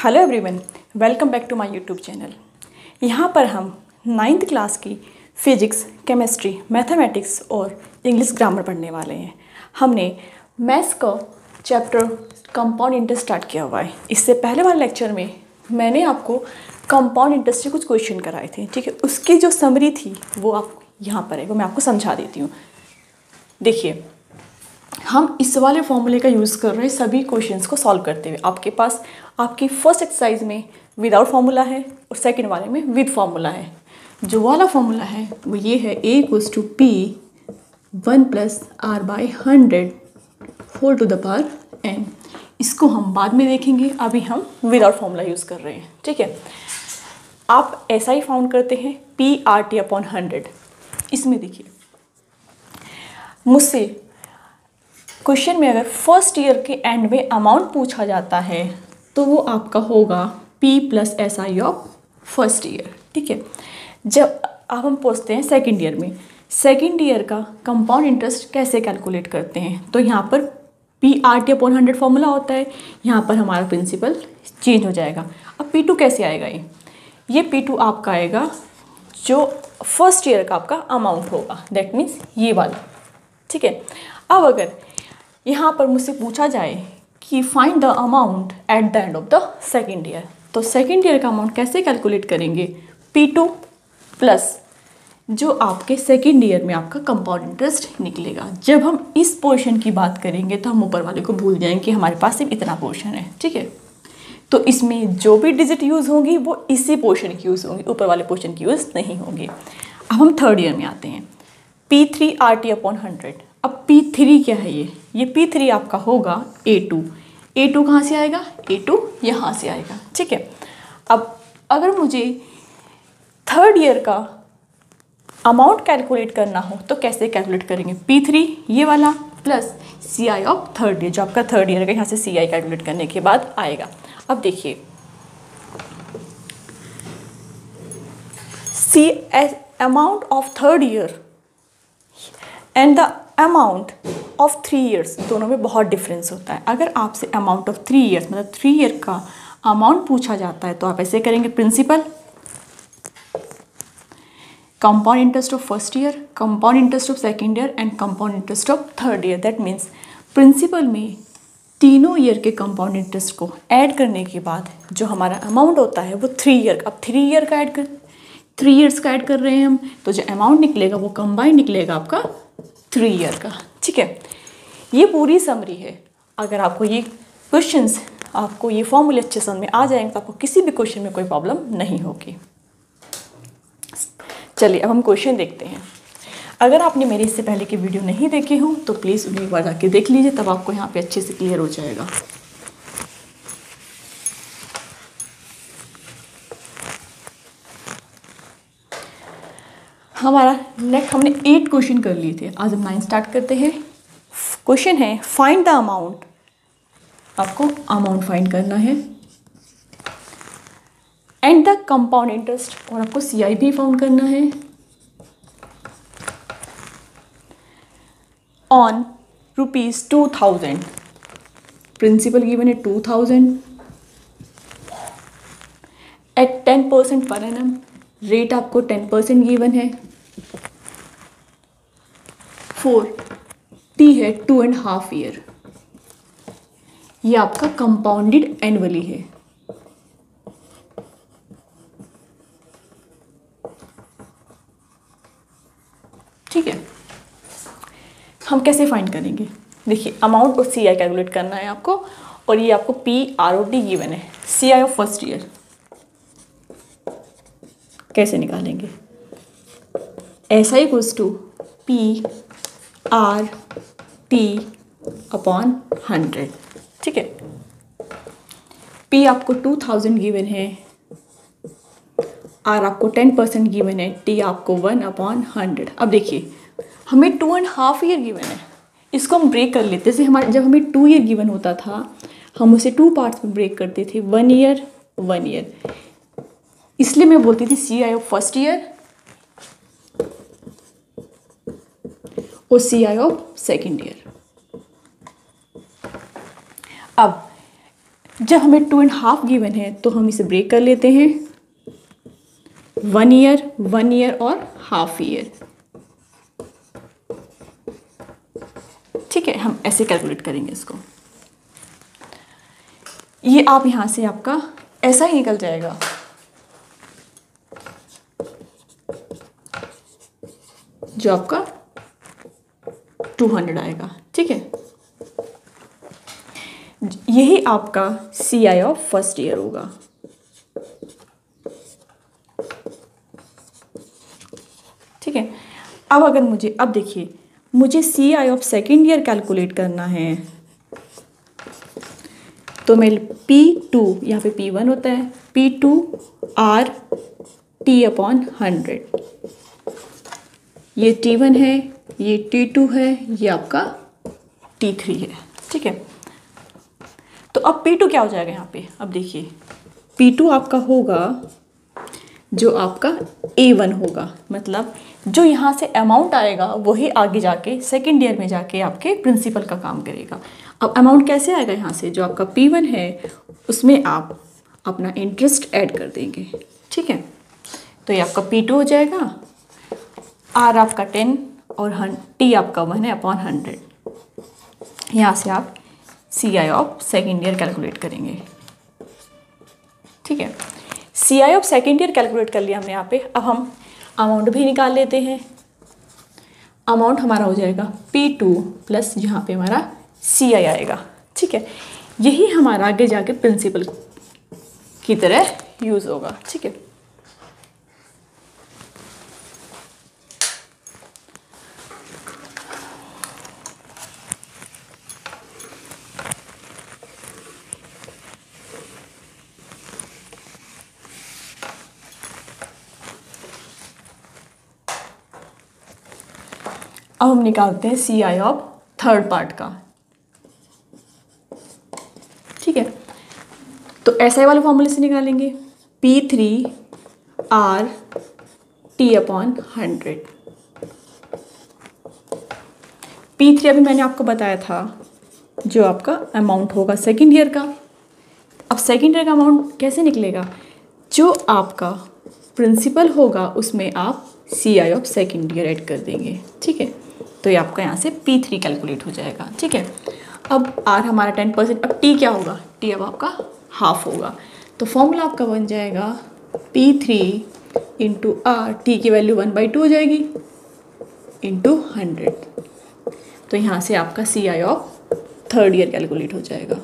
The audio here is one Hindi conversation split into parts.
Hello everyone, welcome back to my YouTube channel. यहाँ पर हम 9th क्लास की फिजिक्स, केमिस्ट्री, मैथमेटिक्स और इंग्लिश ग्रामर पढ़ने वाले हैं। हमने मैथ्स का चैप्टर कंपाउंड इंटरेस्ट स्टार्ट किया हुआ है। इससे पहले वाले लेक्चर में मैंने आपको कंपाउंड इंटरेस्ट से कुछ क्वेश्चन कराए थे, ठीक है। उसकी जो समरी थी वो आप यहाँ पर है, वो मैं आपको समझा देती हूँ। देखिए, हम इस वाले फॉर्मूले का यूज़ कर रहे हैं सभी क्वेश्चंस को सॉल्व करते हुए। आपके पास आपकी फर्स्ट एक्सरसाइज में विदाउट फार्मूला है और सेकंड वाले में विद फार्मूला है। जो वाला फार्मूला है वो ये है, A = P 1 + R/100 whole to the power n। इसको हम बाद में देखेंगे, अभी हम विदाउट फार्मूला यूज़ कर रहे हैं, ठीक है। आप ऐसा ही फाउंड करते हैं PRT/100। इसमें देखिए, मुझसे क्वेश्चन में अगर फर्स्ट ईयर के एंड में अमाउंट पूछा जाता है तो वो आपका होगा P + SI of first year, ठीक है। जब अब हम पूछते हैं सेकंड ईयर में, सेकंड ईयर का कंपाउंड इंटरेस्ट कैसे कैलकुलेट करते हैं, तो यहाँ पर PRT/100 फॉर्मूला होता है। यहाँ पर हमारा प्रिंसिपल चेंज हो जाएगा। अब P2 कैसे आएगा? ये P2 आपका आएगा जो फर्स्ट ईयर का आपका अमाउंट होगा, दैट मीन्स ये वाला, ठीक है। अब अगर यहाँ पर मुझसे पूछा जाए कि find the amount at the end of the second year, तो सेकेंड ईयर का अमाउंट कैसे कैलकुलेट करेंगे? P2 प्लस जो आपके सेकेंड ईयर में आपका कंपाउंड इंटरेस्ट निकलेगा। जब हम इस पोर्शन की बात करेंगे तो हम ऊपर वाले को भूल जाएंगे कि हमारे पास सिर्फ इतना पोर्शन है, ठीक है। तो इसमें जो भी डिजिट यूज़ होंगी वो इसी पोर्शन की यूज़ होंगी, ऊपर वाले पोर्शन की यूज़ नहीं होंगी। अब हम थर्ड ईयर में आते हैं, P3RT/100। अब P3 क्या है? ये P3 आपका होगा A2। A2 कहाँ से आएगा? A2 यहाँ से आएगा, ठीक है। अब अगर मुझे थर्ड ईयर का अमाउंट कैलकुलेट करना हो तो कैसे कैलकुलेट करेंगे? P3 ये वाला plus CI of third year, जो आपका थर्ड ईयर का यहाँ से CI कैलकुलेट करने के बाद आएगा। अब देखिए, amount of third year and the amount of 3 years, दोनों में बहुत डिफरेंस होता है। अगर आपसे अमाउंट ऑफ 3 ईयर्स मतलब 3 ईयर का अमाउंट पूछा जाता है तो आप ऐसे करेंगे, principal, compound interest of first year, compound interest of second year and compound interest of third year. That means principal में तीनों ईयर के कंपाउंड इंटरेस्ट को ऐड करने के बाद जो हमारा अमाउंट होता है वो 3 ईयर का। अब 3 ईयर का ऐड कर 3 ईयर्स का ऐड कर रहे हैं हम, तो जो अमाउंट निकलेगा वो कंबाइंड निकलेगा आपका 3 ईयर का, ठीक है। ये पूरी समरी है। अगर आपको ये क्वेश्चंस, आपको ये फॉर्मूले अच्छे समझ में आ जाएंगे तो आपको किसी भी क्वेश्चन में कोई प्रॉब्लम नहीं होगी। चलिए अब हम क्वेश्चन देखते हैं। अगर आपने मेरे इससे पहले की वीडियो नहीं देखे हो तो प्लीज़ उन्हें एक बार जाके देख लीजिए, तब आपको यहाँ पे अच्छे से क्लियर हो जाएगा। हमारा नेक्स्ट हमने 8 क्वेश्चन कर लिए थे, आज हम 9 स्टार्ट करते हैं। क्वेश्चन है फाइंड द अमाउंट, आपको अमाउंट फाइंड करना है, एंड द कंपाउंड इंटरेस्ट, और आपको CI भी फाउंड करना है, ऑन ₹2000। प्रिंसिपल गिवन है 2000 एट 10% पर एनम, रेट आपको 10% गिवन है, 4T है 2.5 ईयर। ये आपका कंपाउंडेड एनुअली है। ठीक है, हम कैसे फाइंड करेंगे? देखिए, अमाउंट और CI कैलकुलेट करना है आपको, और ये आपको PROT गिवन है। CI ऑफ फर्स्ट ईयर कैसे निकालेंगे? SI = PRT/100, ठीक है। P आपको 2000 गिवन है, R आपको 10% गिवन है, T आपको 1/100। अब देखिए, हमें 2.5 ईयर गिवन है, इसको हम ब्रेक कर लेते। जैसे हमारे जब हमें 2 ईयर गिवन होता था हम उसे 2 पार्ट्स में ब्रेक करते थे, 1 ईयर 1 ईयर। इसलिए मैं बोलती थी CI ऑफ फर्स्ट ईयर और CI ऑफ सेकेंड ईयर। अब जब हमें 2.5 गिवन है तो हम इसे ब्रेक कर लेते हैं 1 ईयर और हाफ ईयर। ठीक है, हम ऐसे कैलकुलेट करेंगे इसको। ये आप यहां से आपका ऐसा ही निकल जाएगा। जो आपका 200 आएगा। ठीक है, यही आपका CI ऑफ फर्स्ट ईयर होगा। ठीक है, अब अगर मुझे, अब देखिए मुझे CI of second year calculate करना है तो मैं P2, यहाँ पे P1 होता है, P2 R T/100, ये T1 है, ये T2 है, ये आपका T3 है। ठीक है, तो अब P2 क्या हो जाएगा यहाँ पे? अब देखिए P2 आपका होगा जो आपका A1 होगा, मतलब जो यहाँ से अमाउंट आएगा वही आगे जाके सेकेंड ईयर में जाके आपके प्रिंसिपल का काम करेगा। अब अमाउंट कैसे आएगा? यहाँ से जो आपका P1 है उसमें आप अपना इंटरेस्ट ऐड कर देंगे। ठीक है, तो ये आपका P2 हो जाएगा, R आपका 10 और T आपका 1/100। यहाँ से आप CI of second year calculate करेंगे। ठीक है, CI of second year calculate कर लिया हमने यहाँ पे। अब हम अमाउंट भी निकाल लेते हैं। अमाउंट हमारा हो जाएगा P2 प्लस यहाँ पे हमारा CI आएगा। ठीक है, यही हमारा आगे जाके प्रिंसिपल की तरह यूज़ होगा। ठीक है, अब हम निकालते हैं CI ऑफ थर्ड पार्ट का। ठीक है, तो SI वाले फॉर्मूले से निकालेंगे P3 R T/100। P3 अभी मैंने आपको बताया था जो आपका अमाउंट होगा सेकेंड ईयर का। अब सेकेंड ईयर का अमाउंट कैसे निकलेगा? जो आपका प्रिंसिपल होगा उसमें आप CI of second year add कर देंगे। ठीक है, तो ये आपका यहाँ से P3 कैलकुलेट हो जाएगा। ठीक है, अब R हमारा 10%, अब T क्या होगा? T अब आपका हाफ होगा, तो फॉर्मूला आपका बन जाएगा P3 इंटू R, T की वैल्यू 1/2 हो जाएगी इंटू 100। तो यहाँ से आपका CI of third year calculate हो जाएगा।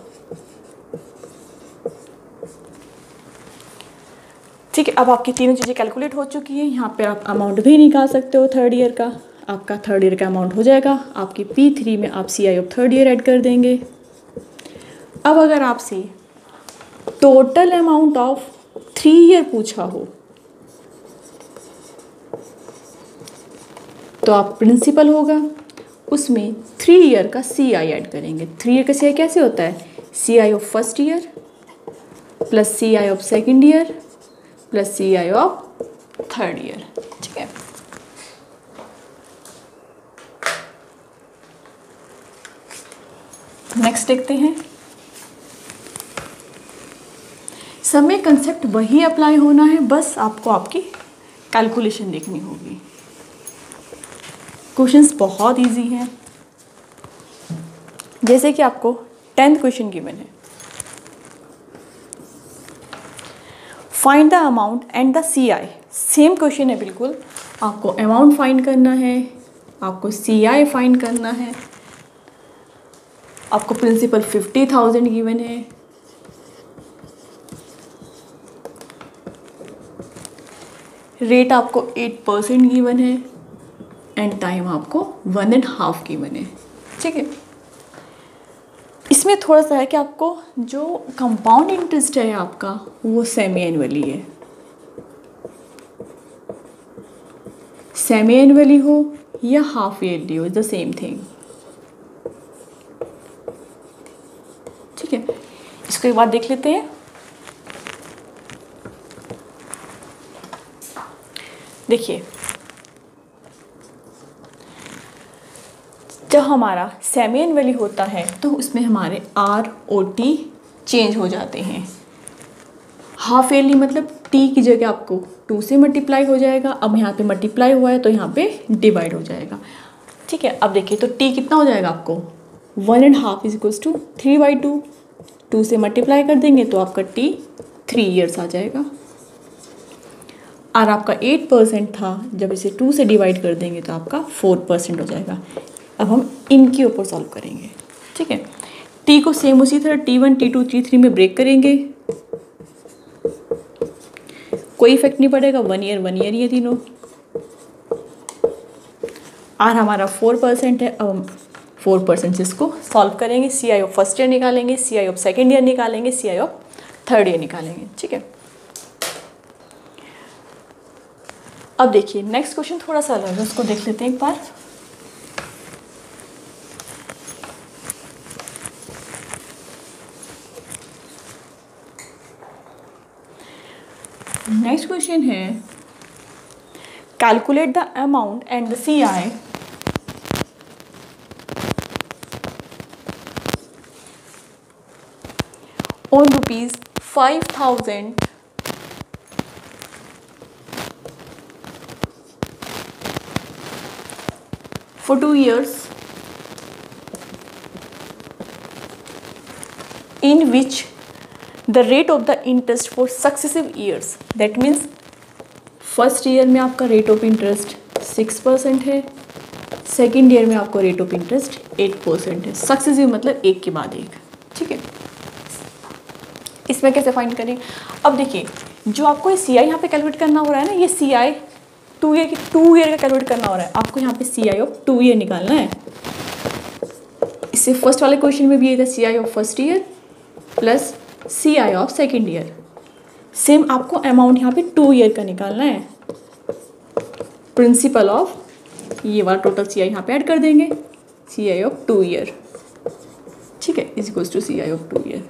ठीक है, अब आपकी तीनों चीज़ें कैलकुलेट हो चुकी हैं। यहाँ पे आप अमाउंट भी निकाल सकते हो थर्ड ईयर का। आपका थर्ड ईयर का अमाउंट हो जाएगा, आपकी P3 में आप CI of third year add कर देंगे। अब अगर आपसे टोटल अमाउंट ऑफ 3 ईयर पूछा हो तो आप प्रिंसिपल होगा उसमें 3 ईयर का CI ऐड करेंगे। 3 ईयर का CI कैसे होता है? CI of first year plus CI of second year plus CI of third year. ठीक है, नेक्स्ट देखते हैं। सब में कंसेप्ट वही अप्लाई होना है, बस आपको आपकी कैलकुलेशन देखनी होगी। क्वेश्चंस बहुत इजी हैं। जैसे कि आपको 10th क्वेश्चन गिवन है, find the amount and the CI। Same question है बिल्कुल, आपको अमाउंट फाइंड करना है, आपको CI फाइंड करना है, आपको प्रिंसिपल 50,000 गिवन है, रेट आपको 8% गिवन है एंड टाइम आपको 1.5 गिवन है। ठीक है, इसमें थोड़ा सा है कि आपको जो कंपाउंड इंटरेस्ट है आपका वो सेमी एनुअली है। सेमी एनुअली हो या हाफ ईयरली हो, इज द सेम थिंग। ठीक है, इसको एक बार देख लेते हैं। देखिए, जब हमारा सेमी एनुअली होता है तो उसमें हमारे ROT चेंज हो जाते हैं। हाफ ईयरली मतलब टी की जगह आपको 2 से मल्टीप्लाई हो जाएगा। अब यहाँ पे मल्टीप्लाई हुआ है तो यहाँ पे डिवाइड हो जाएगा। ठीक है, अब देखिए तो टी कितना हो जाएगा आपको 1.5 इज इक्वल्स टू 3/2। 2 से मल्टीप्लाई कर देंगे तो आपका टी 3 ईयर्स आ जाएगा। और आपका 8% था, जब इसे 2 से डिवाइड कर देंगे तो आपका 4% हो जाएगा। अब हम इनके ऊपर सॉल्व करेंगे। ठीक है, टी को सेम उसी तरह T1 T2 T3 में ब्रेक करेंगे, कोई इफेक्ट नहीं पड़ेगा, 1 ईयर ये तीनों। और हमारा 4% है। अब हम 4% से इसको सॉल्व करेंगे। CI ऑफ फर्स्ट ईयर निकालेंगे, CI ऑफ सेकेंड ईयर निकालेंगे, CI ऑफ थर्ड ईयर निकालेंगे। ठीक है, अब देखिए नेक्स्ट क्वेश्चन थोड़ा सा अलग है, उसको देख लेते हैं एक बार। नेक्स्ट क्वेश्चन है calculate the amount and the CI on ₹5,000 for 2 years in which the rate of the interest for successive years, that means first year में आपका रेट ऑफ इंटरेस्ट 6% है, सेकेंड ईयर में आपको रेट ऑफ इंटरेस्ट 8% है। सक्सेसिव मतलब एक के बाद एक। ठीक है, इसमें कैसे फाइंड करें? अब देखिए जो आपको ये CI यहाँ पे कैलकुलेट करना हो रहा है ना, ये CI 2 ईयर का कैलकुलेट करना हो रहा है। आपको यहाँ पे CI ऑफ 2 ईयर निकालना है। इससे फर्स्ट वाले क्वेश्चन में भी ये था CI of first year plus CI of second year. Same आपको अमाउंट यहाँ पे 2 ईयर का निकालना है। प्रिंसिपल ऑफ ये वाला टोटल CI यहाँ पे ऐड कर देंगे, CI ऑफ 2 ईयर। ठीक है, is equals to CI of 2 year.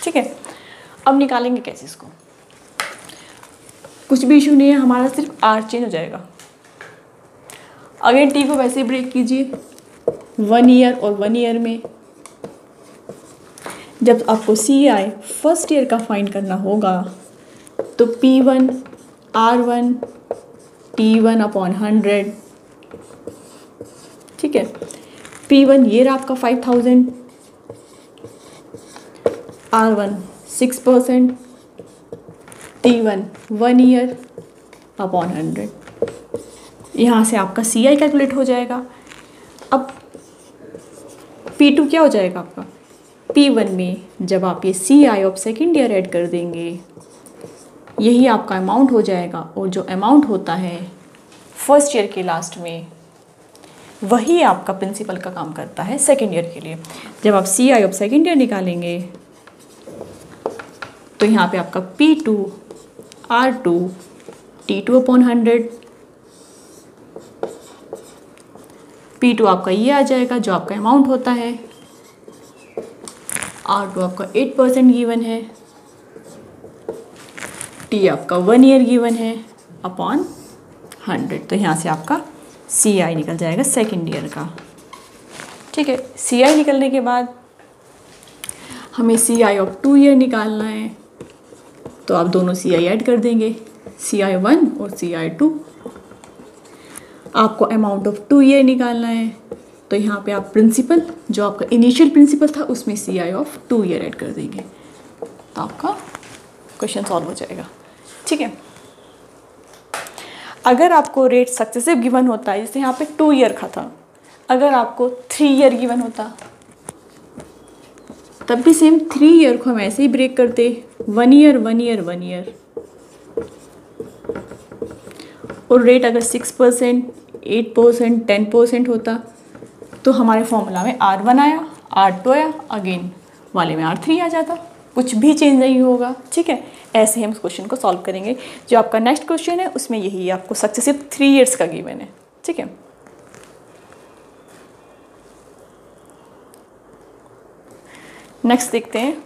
ठीक है, अब निकालेंगे कैसे इसको? कुछ भी इशू नहीं है, हमारा सिर्फ R चेंज हो जाएगा। अगेन T को वैसे ही ब्रेक कीजिए 1 ईयर और 1 ईयर में। जब आपको CI फर्स्ट ईयर का फाइंड करना होगा तो P1 R1 T1 अपॉन 100। ठीक है, P1 ये रहा आपका 5,000, R1 6%, T1 1 ईयर अपॉन 100। यहाँ से आपका CI कैलकुलेट हो जाएगा। अब P2 क्या हो जाएगा आपका? P1 में जब आप ये CI of second year add कर देंगे, यही आपका अमाउंट हो जाएगा। और जो अमाउंट होता है फर्स्ट ईयर के लास्ट में, वही आपका प्रिंसिपल का काम करता है सेकेंड ईयर के लिए। जब आप CI ऑफ सेकेंड ईयर निकालेंगे तो यहाँ पे आपका P2 R2 T2 upon 100। P2 आपका ये आ जाएगा जो आपका अमाउंट होता है। R2 आपका 8% गिवन है, T आपका 1 ईयर गिवन है अपॉन 100। तो यहाँ से आपका CI निकल जाएगा सेकेंड ईयर का। ठीक है, CI निकलने के बाद हमें CI ऑफ 2 ईयर निकालना है, तो आप दोनों CI ऐड कर देंगे, CI1 और CI2। आपको अमाउंट ऑफ 2 ईयर निकालना है, तो यहाँ पे आप प्रिंसिपल जो आपका इनिशियल प्रिंसिपल था उसमें CI ऑफ 2 ईयर ऐड कर देंगे, तो आपका क्वेश्चन सॉल्व हो जाएगा। ठीक है, अगर आपको रेट सक्सेसिव गिवन होता है, जैसे यहाँ पे 2 ईयर का था, अगर आपको 3 ईयर गिवन होता तब भी सेम 3 ईयर को हम ऐसे ही ब्रेक करते, 1 ईयर 1 ईयर 1 ईयर। और रेट अगर 6%, 8%, 10% होता तो हमारे फॉर्मूला में R1 आया, R2 आया, अगेन वाले में R3 आ जाता, कुछ भी चेंज नहीं होगा। ठीक है, ऐसे हम इस क्वेश्चन को सॉल्व करेंगे। जो आपका नेक्स्ट क्वेश्चन है उसमें यही आपको सक्सेसिव 3 ईयर्स का गिवन है। ठीक है, नेक्स्ट देखते हैं।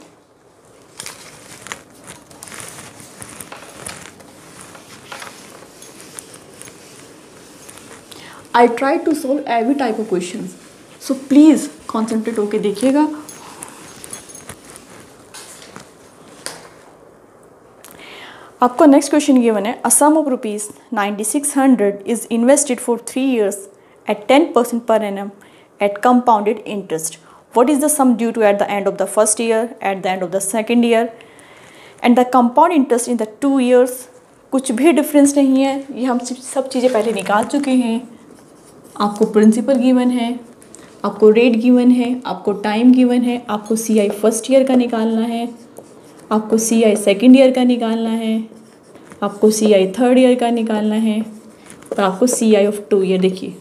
I try to solve every type of questions, so please concentrate होके देखिएगा आपको नेक्स्ट क्वेश्चन गिवन है, a sum of ₹9600 is invested for 3 years at 10% per annum at compounded interest. What is the sum due to at the end of the first year, at the end of the second year, and the compound interest in the 2 years? कुछ भी डिफरेंस नहीं है, ये हम सब चीज़ें पहले निकाल चुके हैं। आपको प्रिंसिपल गिवन है, आपको रेट गिवन है, आपको टाइम गिवन है, आपको CI फर्स्ट ईयर का निकालना है, आपको CI सेकेंड ईयर का निकालना है, आपको CI थर्ड ईयर का निकालना है, और आपको CI ऑफ 2 ईयर। देखिए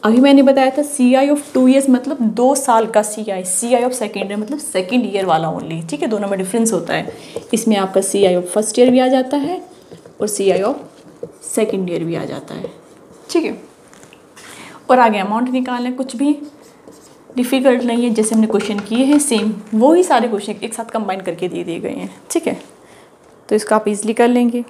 अभी मैंने बताया था CI ऑफ 2 ईयर्स मतलब 2 साल का CI ऑफ सेकेंड ईयर मतलब सेकेंड ईयर वाला ओनली, ठीक है, दोनों में डिफरेंस होता है। इसमें आपका CI ऑफ फर्स्ट ईयर भी आ जाता है और CI ऑफ सेकेंड ईयर भी आ जाता है, ठीक है। और आगे अमाउंट निकालना है, कुछ भी डिफ़िकल्ट नहीं है, जैसे हमने क्वेश्चन किए हैं सेम वो ही सारे क्वेश्चन एक साथ कंबाइन करके दे दिए गए हैं, ठीक है। तो इसका आप इजली कर लेंगे।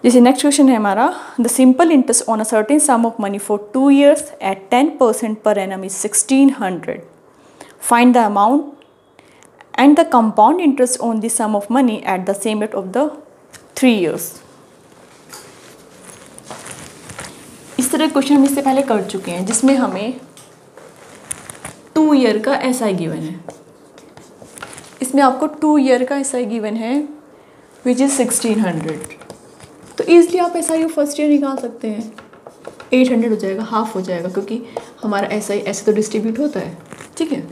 जैसे नेक्स्ट क्वेश्चन है हमारा, the simple interest on a certain sum of money for 2 years at 10% per annum is 1600. Find the amount and the compound interest on the sum of money at the same rate of the 3 years. इस तरह क्वेश्चन हम इससे पहले कर चुके हैं, जिसमें हमें 2 year का SI गिवन है। इसमें आपको 2 year का SI गिवन है विच इज़ 1600। तो ईज़िली आप SI ऑफ फर्स्ट ईयर निकाल सकते हैं। 800 हो जाएगा, हाफ हो जाएगा, क्योंकि हमारा SI ऐसे तो डिस्ट्रीब्यूट होता है, ठीक है।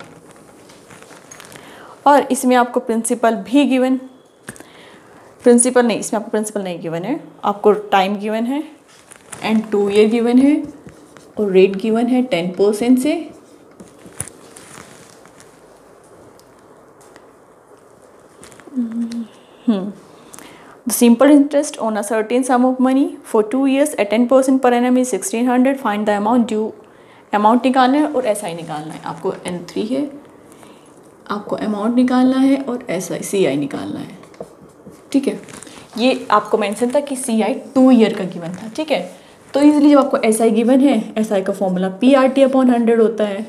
और इसमें आपको प्रिंसिपल भी गिवन, प्रिंसिपल नहीं, इसमें आपको प्रिंसिपल नहीं गिवन है, आपको टाइम गिवन है एंड 2 year गिवन है और रेट गिवन है 10% से। The simple interest on a certain sum of money for 2 years at 10% per annum is 1600. Find the amount due. Amount निकालना है और SI निकालना है। आपको N3 है, आपको अमाउंट निकालना है और CI निकालना है, ठीक है। ये आपको मेंशन था कि CI 2 year का गिवन था, ठीक है। तो इजीली जब आपको SI गिवन है, SI का फॉर्मूला PRT/100 होता है।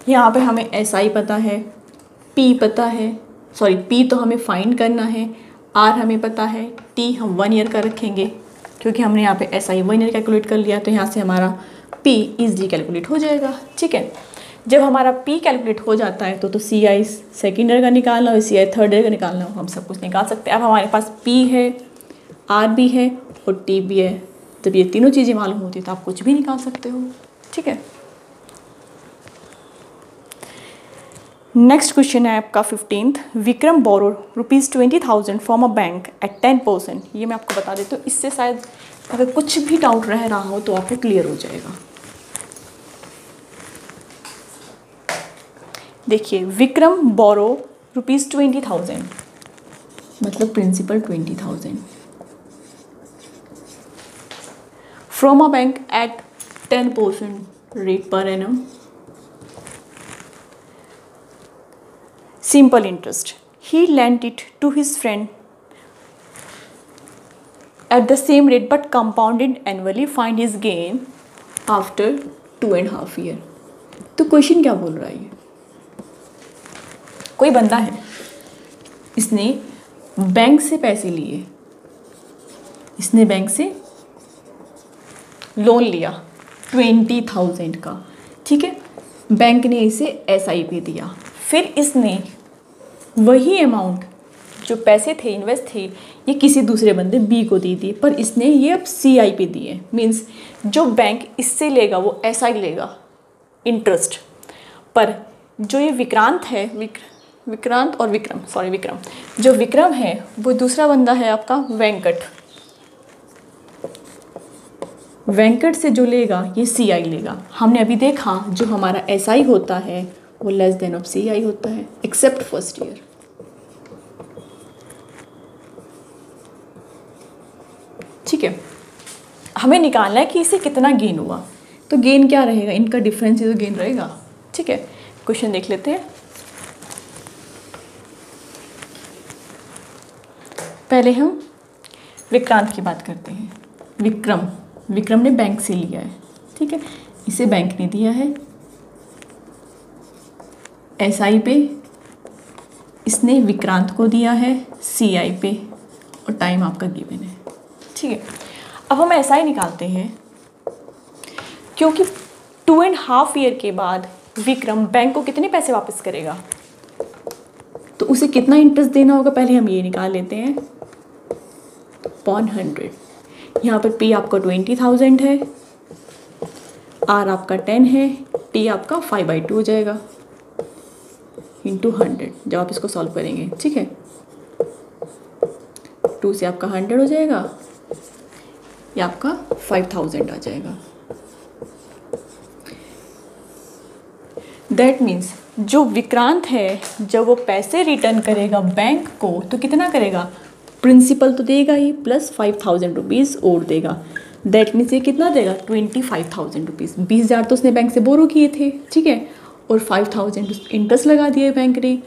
यहाँ पे हमें SI पता है, P पता है, सॉरी P तो हमें फाइंड करना है, R हमें पता है, T हम 1 year का रखेंगे क्योंकि हमने यहाँ पे SI 1 year कैलकुलेट कर लिया, तो यहाँ से हमारा P ईजिली कैलकुलेट हो जाएगा, ठीक है। जब हमारा P कैलकुलेट हो जाता है तो CI सेकेंड ईयर का निकालना हो, CI थर्ड ईयर का निकालना हो, हम सब कुछ निकाल सकते हैं। अब हमारे पास P है, R भी है और T भी है। जब ये तीनों चीज़ें मालूम होती है तो आप कुछ भी निकाल सकते हो, ठीक है। नेक्स्ट क्वेश्चन है आपका 15th, Vikram borrow ₹20,000 from a bank at 10%। ये मैं आपको बता देती हूँ, इससे शायद अगर कुछ भी डाउट रह रहा हो तो आपको क्लियर हो जाएगा। देखिए, विक्रम बोरो ₹20,000 मतलब principal 20,000 from a bank at 10% rate per annum, simple interest. He lent it to his friend at the same rate but compounded annually. Find his gain after 2.5 years. तो क्वेश्चन क्या बोल रहा है? कोई बंदा है, इसने बैंक से पैसे लिए, इसने बैंक से लोन लिया 20,000 का, ठीक है। बैंक ने इसे SIP दिया, फिर इसने वही अमाउंट जो पैसे थे, इन्वेस्ट थे, ये किसी दूसरे बंदे B को दे दिए, पर इसने ये अब CI पे दिए। मीन्स जो बैंक इससे लेगा वो SI लेगा इंटरेस्ट, पर जो ये विक्रांत है, विक्रांत और विक्रम, जो विक्रम है वो दूसरा बंदा है आपका वेंकट से जो लेगा ये CI लेगा। हमने अभी देखा जो हमारा SI होता है वो लेस देन ऑफ CI होता है, एक्सेप्ट फर्स्ट ईयर, ठीक है। हमें निकालना है कि इसे कितना गेन हुआ, तो गेन क्या रहेगा, इनका डिफरेंस ही तो गेन रहेगा, ठीक है। क्वेश्चन देख लेते हैं। पहले हम विक्रांत की बात करते हैं। विक्रम ने बैंक से लिया है, ठीक है, इसे बैंक ने दिया है। SI पे इसने विक्रांत को दिया है, CI पे, और टाइम आपका गिवन है। ठीक है, अब हम SI निकालते हैं, क्योंकि 2.5 ईयर के बाद विक्रम बैंक को कितने पैसे वापस करेगा, तो उसे कितना इंटरेस्ट देना होगा, पहले हम ये निकाल लेते हैं अपॉन 100। यहाँ पर P आपका 20,000 है, R आपका 10 है, T आपका 5/2 हो जाएगा इंटू 100 जब आप इसको सॉल्व करेंगे। ठीक है, 2 से आपका 100 हो जाएगा, ये आपका 5,000 आ जाएगा। दैट मीन्स जो विक्रांत है जब वो पैसे रिटर्न करेगा बैंक को तो कितना करेगा, प्रिंसिपल तो देगा ही प्लस 5,000 रुपीज़ और देगा। दैट मीन्स ये कितना देगा, 25,000 रुपीज़। 20,000 तो उसने बैंक से बोरो किए थे, ठीक है, और 5,000 इंटरेस्ट लगा दिए बैंक ने,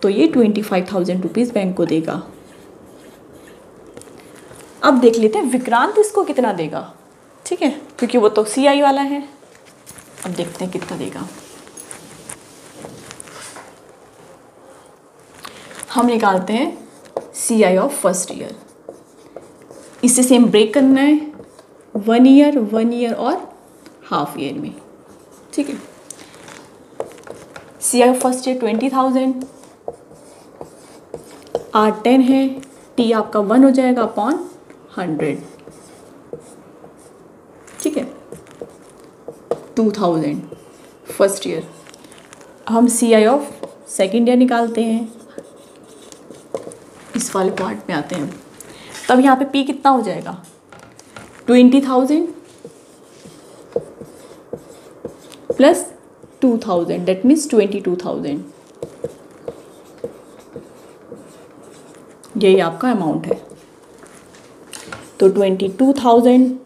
तो ये 25,000 रुपीज़ बैंक को देगा। अब देख लेते हैं विक्रांत इसको कितना देगा। ठीक है, क्योंकि वो तो CI वाला है। अब देखते हैं कितना देगा। हम निकालते हैं CI ऑफ फर्स्ट ईयर। इससे सेम ब्रेक करना है 1 ईयर, 1 ईयर और हाफ ईयर में। ठीक है, CI of first year 20,000, R 10 है, T आपका 1 हो जाएगा अपॉन 100। ठीक है, 2,000 फर्स्ट ईयर। हम CI ऑफ सेकेंड ईयर निकालते हैं, इस वाले पार्ट में आते हैं। तब यहाँ पे P कितना हो जाएगा, 20,000 प्लस 2,000, दैट मीन्स 22,000। यही आपका अमाउंट है। तो 22,000,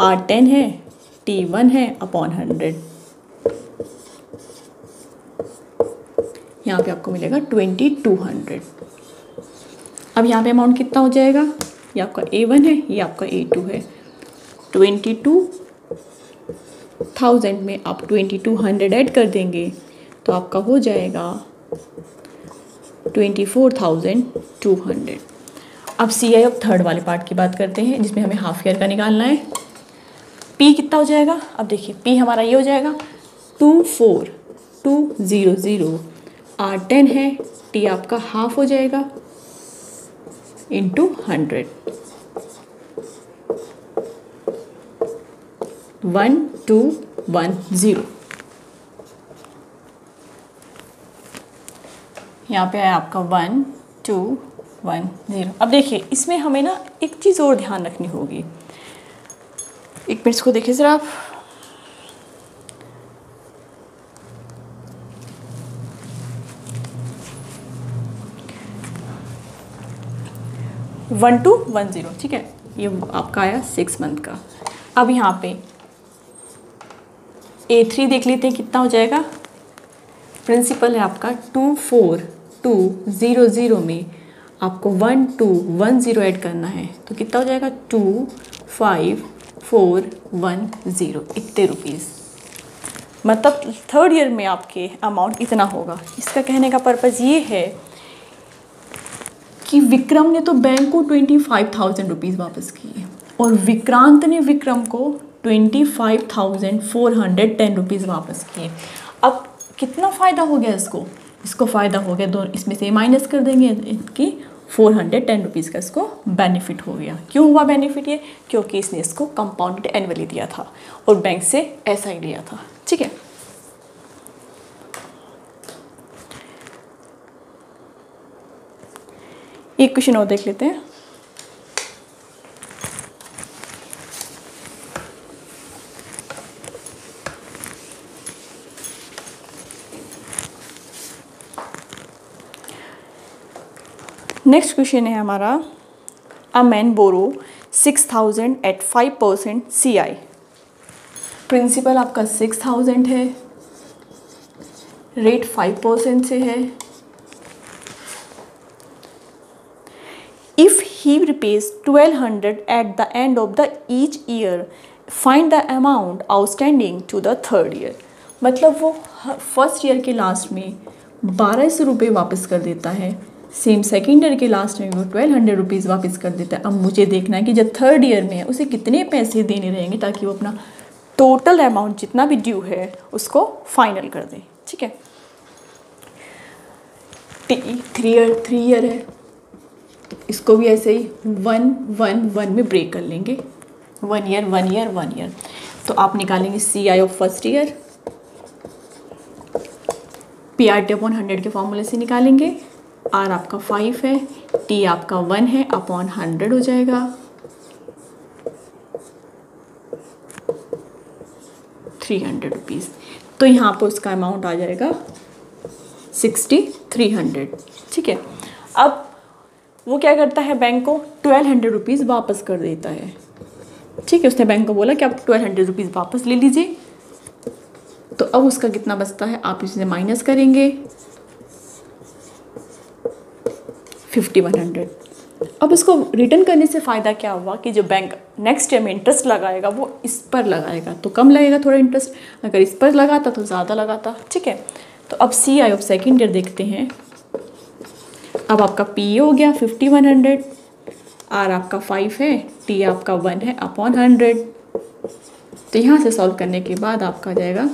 R 10 है, T 1 है अपॉन 100। यहाँ पे आपको मिलेगा 2200। अब यहाँ पे अमाउंट कितना हो जाएगा, ये आपका A1 है, ये आपका A2 है। 22,000 में आप 2200 ऐड कर देंगे तो आपका हो जाएगा 24,200। अब CI ऑफ थर्ड वाले पार्ट की बात करते हैं, जिसमें हमें हाफ ईयर का निकालना है। P कितना हो जाएगा, अब देखिए P हमारा ये हो जाएगा 24,200, R 10 है, T आपका हाफ हो जाएगा इंटू 100, 1210। यहाँ पे आया आपका 1210। अब देखिए इसमें हमें ना एक चीज़ और ध्यान रखनी होगी। एक मिनट को देखिए ज़रा आप। वन टू 10, ठीक है, ये आपका आया 6 मंथ का। अब यहाँ पे A3 देख लेते हैं कितना हो जाएगा। प्रिंसिपल है आपका 24,200 में आपको 1210 ऐड करना है, तो कितना हो जाएगा 25,410, इतने रुपीज़। मतलब थर्ड ईयर में आपके अमाउंट इतना होगा। इसका कहने का पर्पज़ ये है कि विक्रम ने तो बैंक को 25,000 रुपीज़ वापस किए और विक्रांत ने विक्रम को 25,410 रुपीज़ वापस किए। अब कितना फ़ायदा हो गया इसको, फ़ायदा हो गया, दोनों इसमें से माइनस कर देंगे, इनकी 410 रुपीज़ का इसको बेनिफिट हो गया। क्यों हुआ बेनिफिट ये, क्योंकि इसने इसको कंपाउंडेड एनुअली दिया था और बैंक से ऐसा ही लिया था। ठीक है, एक क्वेश्चन और देख लेते हैं। नेक्स्ट क्वेश्चन है हमारा, a man borrow 6,000 at 5% CI। Principal आपका 6,000 है, रेट 5% से है। If he repays 1,200 at the end of the each year, find the amount outstanding to the third year. मतलब वो फर्स्ट ईयर के लास्ट में 1200 रुपये वापस कर देता है, सेम सेकेंड ईयर के लास्ट में वो 1200 रुपीज़ वापस कर देता है। अब मुझे देखना है कि जब थर्ड ईयर में है उसे कितने पैसे देने रहेंगे ताकि वो अपना टोटल अमाउंट जितना भी ड्यू है उसको फाइनल कर दे। ठीक है, 3 ईयर है, इसको भी ऐसे ही 1 में ब्रेक कर लेंगे, 1 ईयर 1 ईयर 1 ईयर। तो आप निकालेंगे CI of first year PRT/100 के फॉर्मूले से निकालेंगे। R आपका 5 है, T आपका 1 है, अपॉन 100 हो जाएगा 300 रुपीज़। तो यहाँ पर उसका अमाउंट आ जाएगा 6300। ठीक है, अब वो क्या करता है, बैंक को 1200 रुपीज़ वापस कर देता है। ठीक है, उसने बैंक को बोला कि आप 1200 रुपीज़ वापस ले लीजिए। तो अब उसका कितना बचता है, आप इससे माइनस करेंगे 5100। अब उसको रिटर्न करने से फ़ायदा क्या हुआ कि जो बैंक नेक्स्ट ईयर में इंटरेस्ट लगाएगा वो इस पर लगाएगा, तो कम लगेगा थोड़ा इंटरेस्ट, अगर इस पर लगाता तो ज़्यादा लगाता। ठीक है, तो अब CI ऑफ सेकेंड ईयर देखते हैं। अब आपका PE हो गया 5100, R आपका 5 है, T आपका 1 है, अपॉन 100। तो यहाँ से सॉल्व करने के बाद आपका आ जाएगा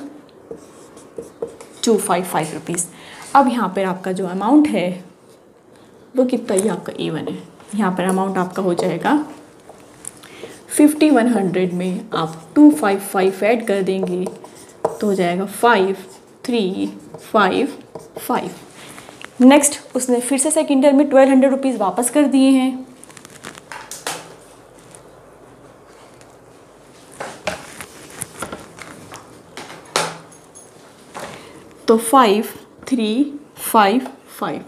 255 रुपीज़। अब यहाँ पर आपका जो अमाउंट है वो कितना, ही आपका A1 है। यहाँ पर अमाउंट आपका हो जाएगा 5100 में आप 255 ऐड कर देंगे तो हो जाएगा 5355। नेक्स्ट उसने फिर से सेकेंड ईयर में 1200 रुपीज़ वापस कर दिए हैं। तो 5355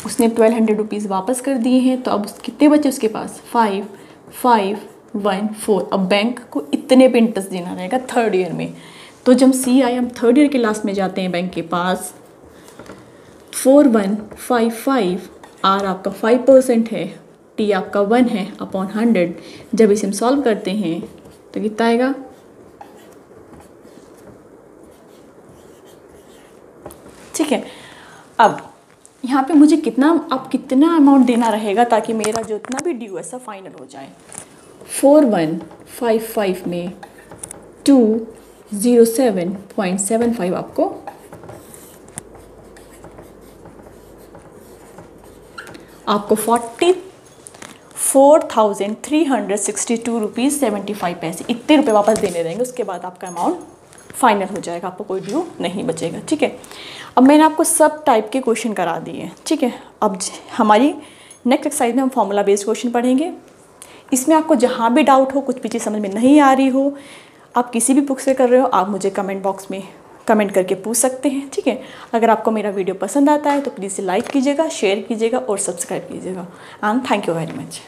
उसने 1200 रुपीज़ वापस कर दिए हैं। तो अब कितने बचे उसके पास, 5514। अब बैंक को इतने पे इंटरेस्ट देना रहेगा थर्ड ईयर में। तो जब CI हम थर्ड ईयर के लास्ट में जाते हैं बैंक के पास, 4155, R आपका 5% है, T आपका 1 है, अपॉन 100। जब इसे हम सॉल्व करते हैं तो कितना आएगा, ठीक है। अब यहाँ पे मुझे कितना अमाउंट देना रहेगा ताकि मेरा जो इतना भी ड्यू है सब फाइनल हो जाए। 4155 में 207.75 आपको 44,362 रुपीज़ 75 पैसे, इतने रुपये वापस देने रहेंगे। उसके बाद आपका अमाउंट फाइनल हो जाएगा, आपको कोई ड्यू नहीं बचेगा। ठीक है, अब मैंने आपको सब टाइप के क्वेश्चन करा दिए। ठीक है, अब हमारी नेक्स्ट एक्सरसाइज में हम फॉर्मूला बेस्ड क्वेश्चन पढ़ेंगे। इसमें आपको जहाँ भी डाउट हो, कुछ भी चीज़ समझ में नहीं आ रही हो, आप किसी भी बुक से कर रहे हो, आप मुझे कमेंट बॉक्स में कमेंट करके पूछ सकते हैं। ठीक है, अगर आपको मेरा वीडियो पसंद आता है तो प्लीज़ लाइक कीजिएगा, शेयर कीजिएगा और सब्सक्राइब कीजिएगा। And thank you very much.